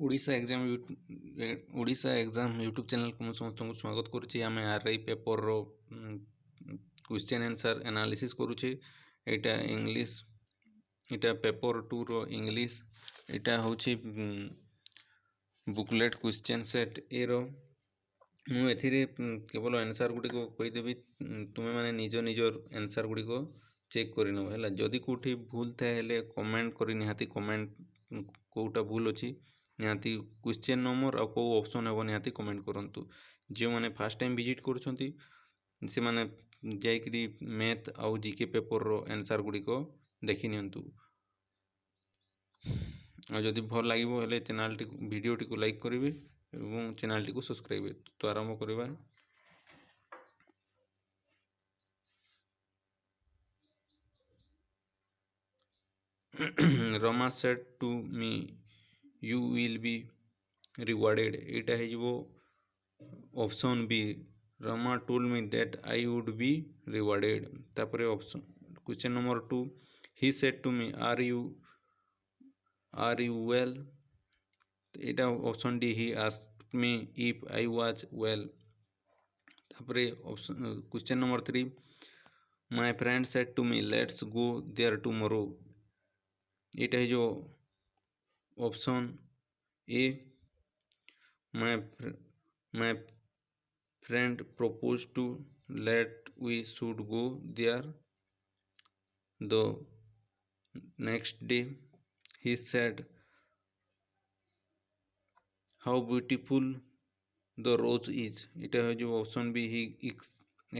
Odisha exam YouTube channel को समस्त स्वागत करुच्ची। आम आरआई पेपर रो क्वेश्चन आंसर एनालिसिस करुचे। एटा इंग्लिश एटा पेपर 2 रो इंग्लिश एटा होची बुकलेट क्वेश्चन सेट ए रो मु एथिरे केवल आंसर गुडी को कहि देबी। तुमे माने निज निजर आंसर गुडी को चेक करिनो हैला। जदी कोठी भूल थाए हेले कमेंट करि निहाती कमेंट कोटा भूल अछि निहाती क्वेश्चन नंबर आ को ऑप्शन हेबो निहाती कमेंट करंतु। जे माने फर्स्ट टाइम विजिट करूछंती से माने जाइकरी मैथ आउ जीके पेपर रो आंसर गुडी को देखि नियंतु। आ जदि भल लागिबो हेले चैनल टी वीडियो टी को लाइक करिवे एवं चैनल टी को सब्सक्राइब। तो आरंभ करिबा। Rama said to me, you will be rewarded. एटा है जो option B. Rama told me that I would be rewarded. तापरे option question number 2, he said to me, are you well? एटा option D, he asked me if I was well. तापरे option question number 3, my friend said to me, let's go there tomorrow. एटा है जो option A, my friend proposed to let we should go there the next day. He said how beautiful the rose is. एटा है जो option B, he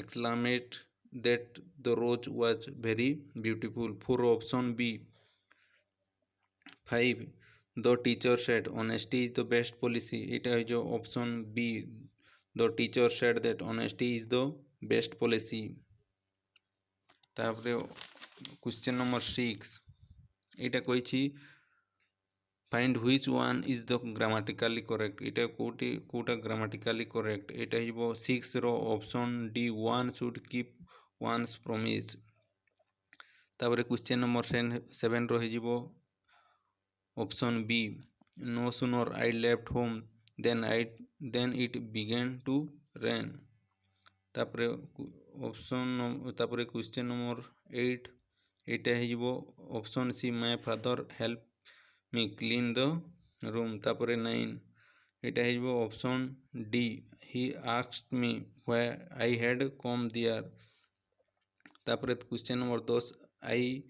exclaimed that the rose was very beautiful. For option B 5, the teacher said honesty is the best policy. एटा है जो option B, the teacher said that honesty is the best policy. तापरे question number 6 Etah कहिछि find which one is the grammatically correct. Etah Kota grammatically correct. एटा हिबो 6 रो option D, one should keep one's promise. तापरे question number 7 रो हिजिबो option B, no sooner I left home then it began to rain. तापरे question number 8 एटा हिजिबो option C, my father helped me clean the room. तापरे 9 एटा हिजिबो option D, he asked me why I had come there. तापरे question number 10, I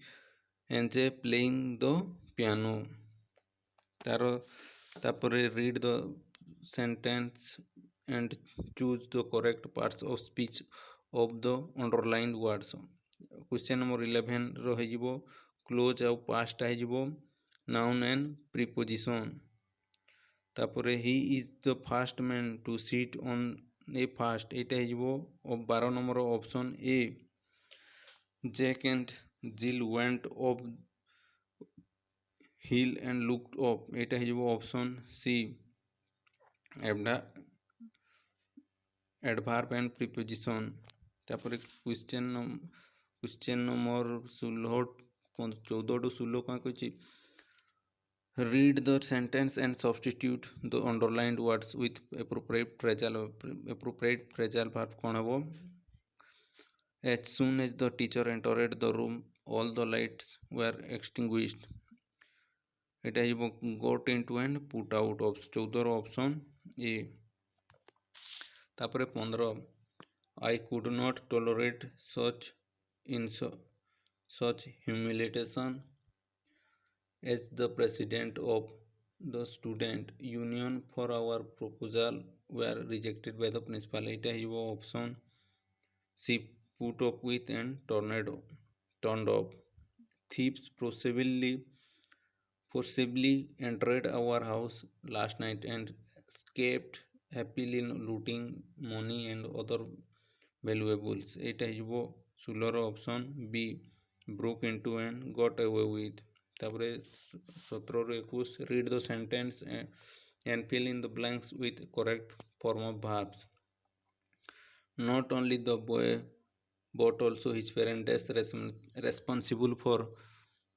enjoy playing the piano. तापरे read the sentence and choose the correct parts of speech of the underlined words. Question number 11 रो हेजिबो close आउ past हेजिबो noun and preposition. तापरे he is the first man to sit on a fast. Etah हेजिबो 12 number option A, Jack and Jill went up hill and looked up. एटा हेजिबो option C, adverb and preposition. तापरे question number 14 to 16 का कहिछि read the sentence and substitute the underlined words with appropriate phrasal verb. कोन हबो as soon as the teacher entered the room all the lights were extinguished. Etah हिबो got into and put out. 14 option A. तापरे 15, I could not tolerate such humiliation as the president of the student union for our proposal were rejected by the principal. एटा हिबो option C, put up with and turned off. Thieves forcibly entered our house last night and escaped happily looting money and other valuables. एटा हिबो 16 option B, broke into and got away with. तापरे 17 21, read the sentence and fill in the blanks with correct form of verbs. Not only the boy but also his parents responsible for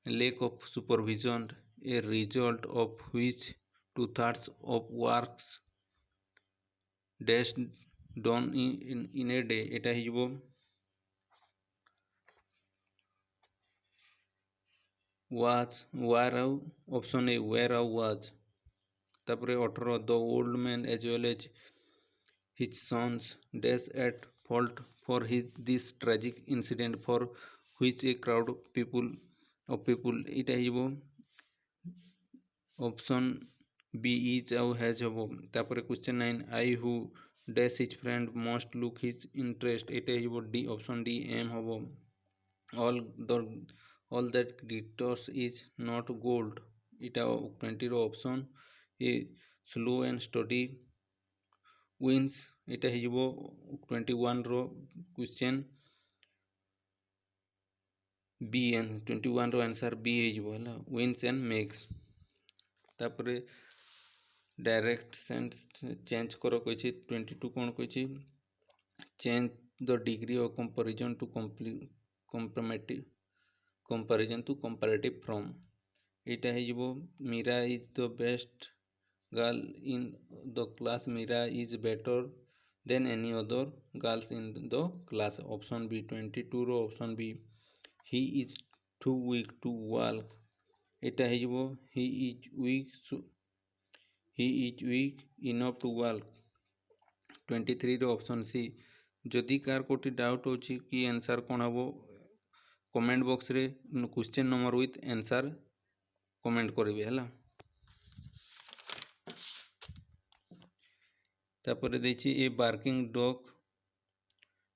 lack of supervision, a result of which 2/3 of works dash done in a day এটা ହେଇଯିବ was were ଆଉ option A were ଆଉ was ତାପରେ 18 the old man as well as his sons dash at fault for this tragic incident for which a crowd of people এটা ହେଇଯିବ option B is आउ has हम तापर question 9 I who dash his friend must look his interest एटा हो D option D एम हम all the all that glitters is not gold इटा 20 रो option A slow and study wins इटा हो 21 रो क्वेश्चन बी एन 21 रो आंसर बी हो विन्स एंड मेक्स तापर डायरेक्ट सेंस चेंज करो कही 22 कौन कही change the degree of comparison to comparative from एटा है Meera is the best girl in the class Meera is better than any other girls in the class option B 22 रो option B he is too weak to walk एटा है he is weak enough to walk 23 रो option C जदि कार कोटी doubt होची कि answer कौन हम कमेंट बॉक्स रे question number with answer comment करेंगे है तापर देखिए a barking dog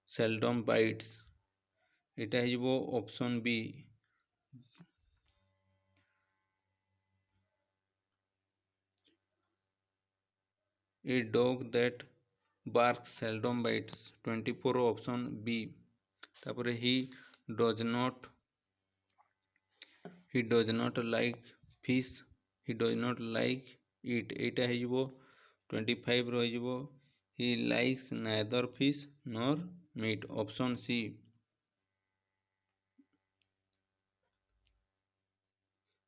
seldom bites एटा हो option B a dog that barks seldom bites 24 option B तापर does not he does not like fish he does not like it एटा हो 25 रही he likes neither fish nor meat option C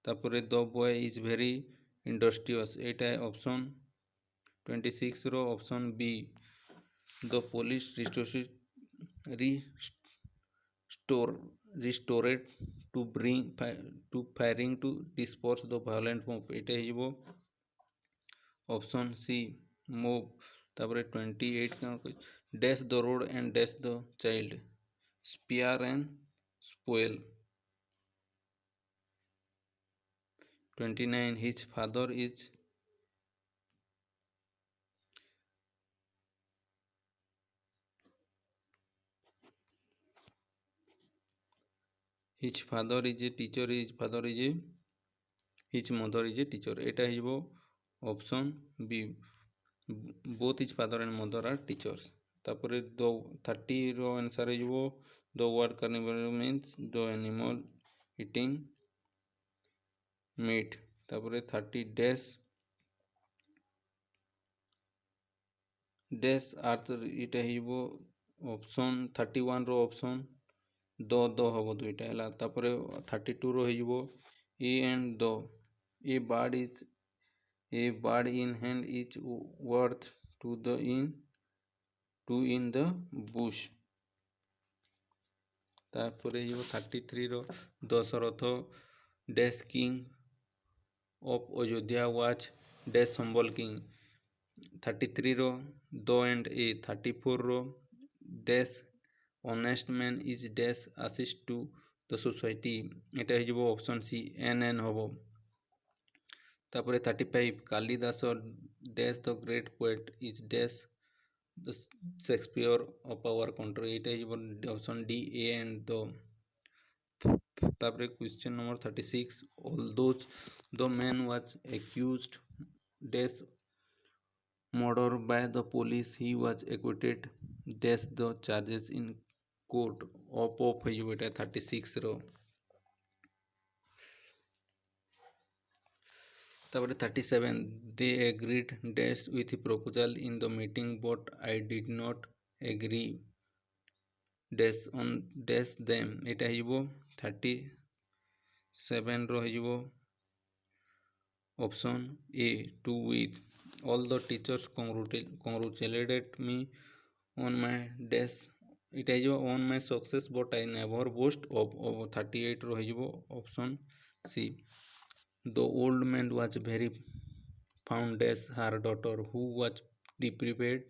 तापर the boy is very industrious एटा option 26 रो option B the police restored to bring to firing to disperse the violent move एटा हो option C move तापर 28 dash the road and dash the child spare and spoil 29 his father is his father is a teacher his father is a his mother is a teacher एटा हो option B both his father and mother are teachers तापर the 30 रो answer हो the word carnivorous means the animal eating meat तापर 30 dash अर्थ इटा हो option 31 row option the हम दुईटा है तापर 32 रो हो A and the a bird in hand is worth two in the bush तापर 33 रो Dasharatha dash king of Ayodhya वाच डैश संबल किंग 33 रो द एंड ए 34 रो dash honest man is dash assist to the society एटा हो ऑप्शन सी एन हम तापर 35 Kalidas dash the great poet is dash the Shakespeare of our country एटा हो option D A and the तापर question number 36 although the man was accused dash murder by the police he was acquitted dash the charges in court of 36 रो तापर 37 they agreed dash with proposal in the meeting but I did not agree dash on dash them एटा हो 37 रो हो Option A, to with all the teachers congratulated me on my desk. It is on my success, but I never boast of 38 ରହିଯିବ option C. The old man was very fond as her daughter, who was deprived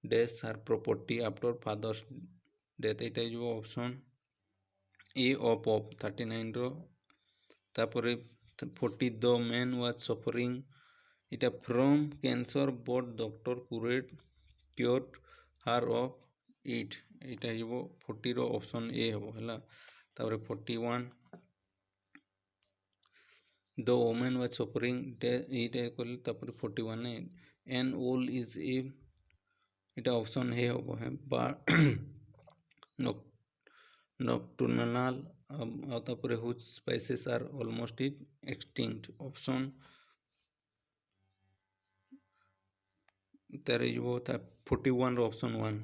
as her property after father's death. ଏଇଟା ହେଇଯିବ option A of 39 ର ତାପରେ 40 the man was suffering ଏଇଟା from cancer but doctor cured her of it ଏଇଟା ହେଇଯିବ 40 ର option A ହେବ ହେଲା। ତାପରେ 41 the woman was suffering ଏଇଟା କଲେ ତାପରେ 41 an owl is a ଏଇଟା option A ହେବ ବା nocturnal ଆଉ ତାପରେ whose species are almost extinct option ତାର ହେଇଯିବ 41 ର option 1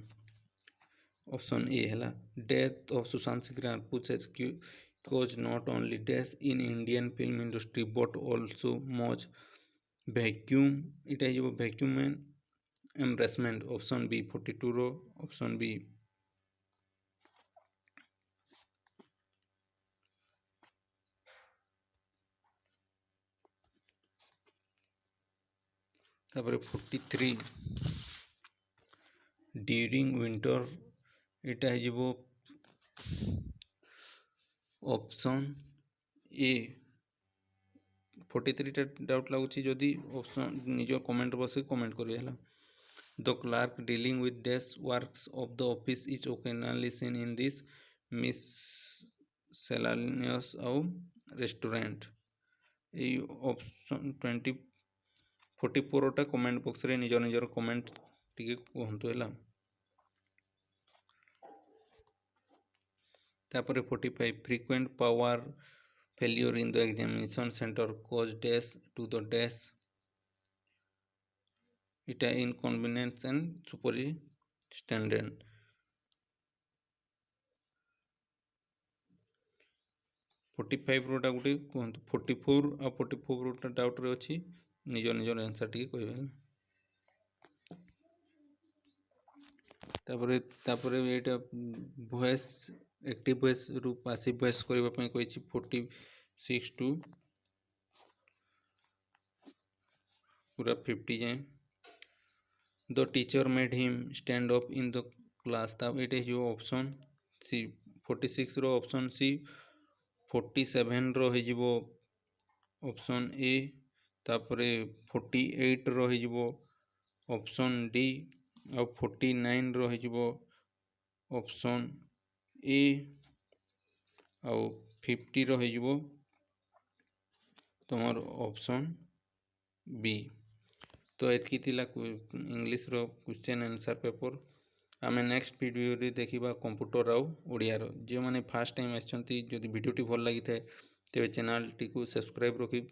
option A ହେଲା। death of Sushant Singh Rajput has caused not only deaths in Indian film industry but also much vacuum ଏଇଟା ହେଇଯିବ vacuum embarrassment option B 42 ର option B। ତାପରେ 43 during winter ଏଇଟା ହେଇଯିବ option A 43ଟା ଡାଉଟ୍ ଲାଗୁଛି ଯଦି option ନିଜ କମେଣ୍ଟ ବସେଇ କମେଣ୍ଟ କରିବେ ହେଲା। The clerk dealing with desk works of the office is occasionally seen in this miscellaneous ଆଉ restaurant ଏଇ option 44ଟା କମେଣ୍ଟ ବକ୍ସରେ ନିଜର କମେଣ୍ଟ ଟିକେ କୁହନ୍ତୁ ହେଲା। ତାପରେ 45 frequent power failure in the examination center cause dash to the dash ଏଇଟା inconvenience and superintendent 45 rota ଗୋଟେ କୁହନ୍ତୁ 44 ଆଉ 44 ରୋଟା ଡାଉଟ୍ରେ ଅଛି ନିଜର ଆନ୍ସର୍ ଟିକେ କହିବେ। ତାପରେ ଏଇଟା ଭଏସ୍ ଆକ୍ଟିଭ୍ ଭଏସ୍ରୁ ପାସିଭ୍ ଭଏସ୍ କରିବା ପାଇଁ କହିଛି 46 ଟୁ ପୁରା 50 ଯାଏଁ। The teacher made him stand up in the class ଏଇଟା ହେଇଯିବ option C 46 ର option C 47 ର ହେଇଯିବ option A ତାପରେ 48 ର ହେଇଯିବ option D ଆଉ 49 ର ହେଇଯିବ option A ଆଉ 50 ର ହେଇଯିବ ତମର option B। ତ ଏତିକି ଥିଲା ଇଂଲିଶର କ୍ୱେଶ୍ଚନ୍ ଆନ୍ସର୍ ପେପର୍। ଆମେ ନେକ୍ସଟ ଭିଡ଼ିଓରେ ଦେଖିବା କମ୍ପ୍ୟୁଟର ଆଉ ଓଡ଼ିଆର। ଯେଉଁମାନେ ଫାର୍ଷ୍ଟ ଟାଇମ୍ ଆସିଛନ୍ତି ଯଦି ଭିଡ଼ିଓଟି ଭଲ ଲାଗିଥାଏ ତେବେ ଚ୍ୟାନେଲଟିକୁ ସବସ୍କ୍ରାଇବ୍ ରଖିବି।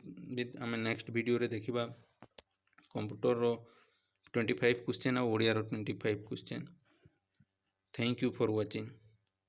ଆମେ ନେକ୍ସଟ ଭିଡ଼ିଓରେ ଦେଖିବା କମ୍ପ୍ୟୁଟରର 25 କ୍ୱେଶ୍ଚନ୍ ଆଉ ଓଡ଼ିଆର 25 question. Thank you for watching.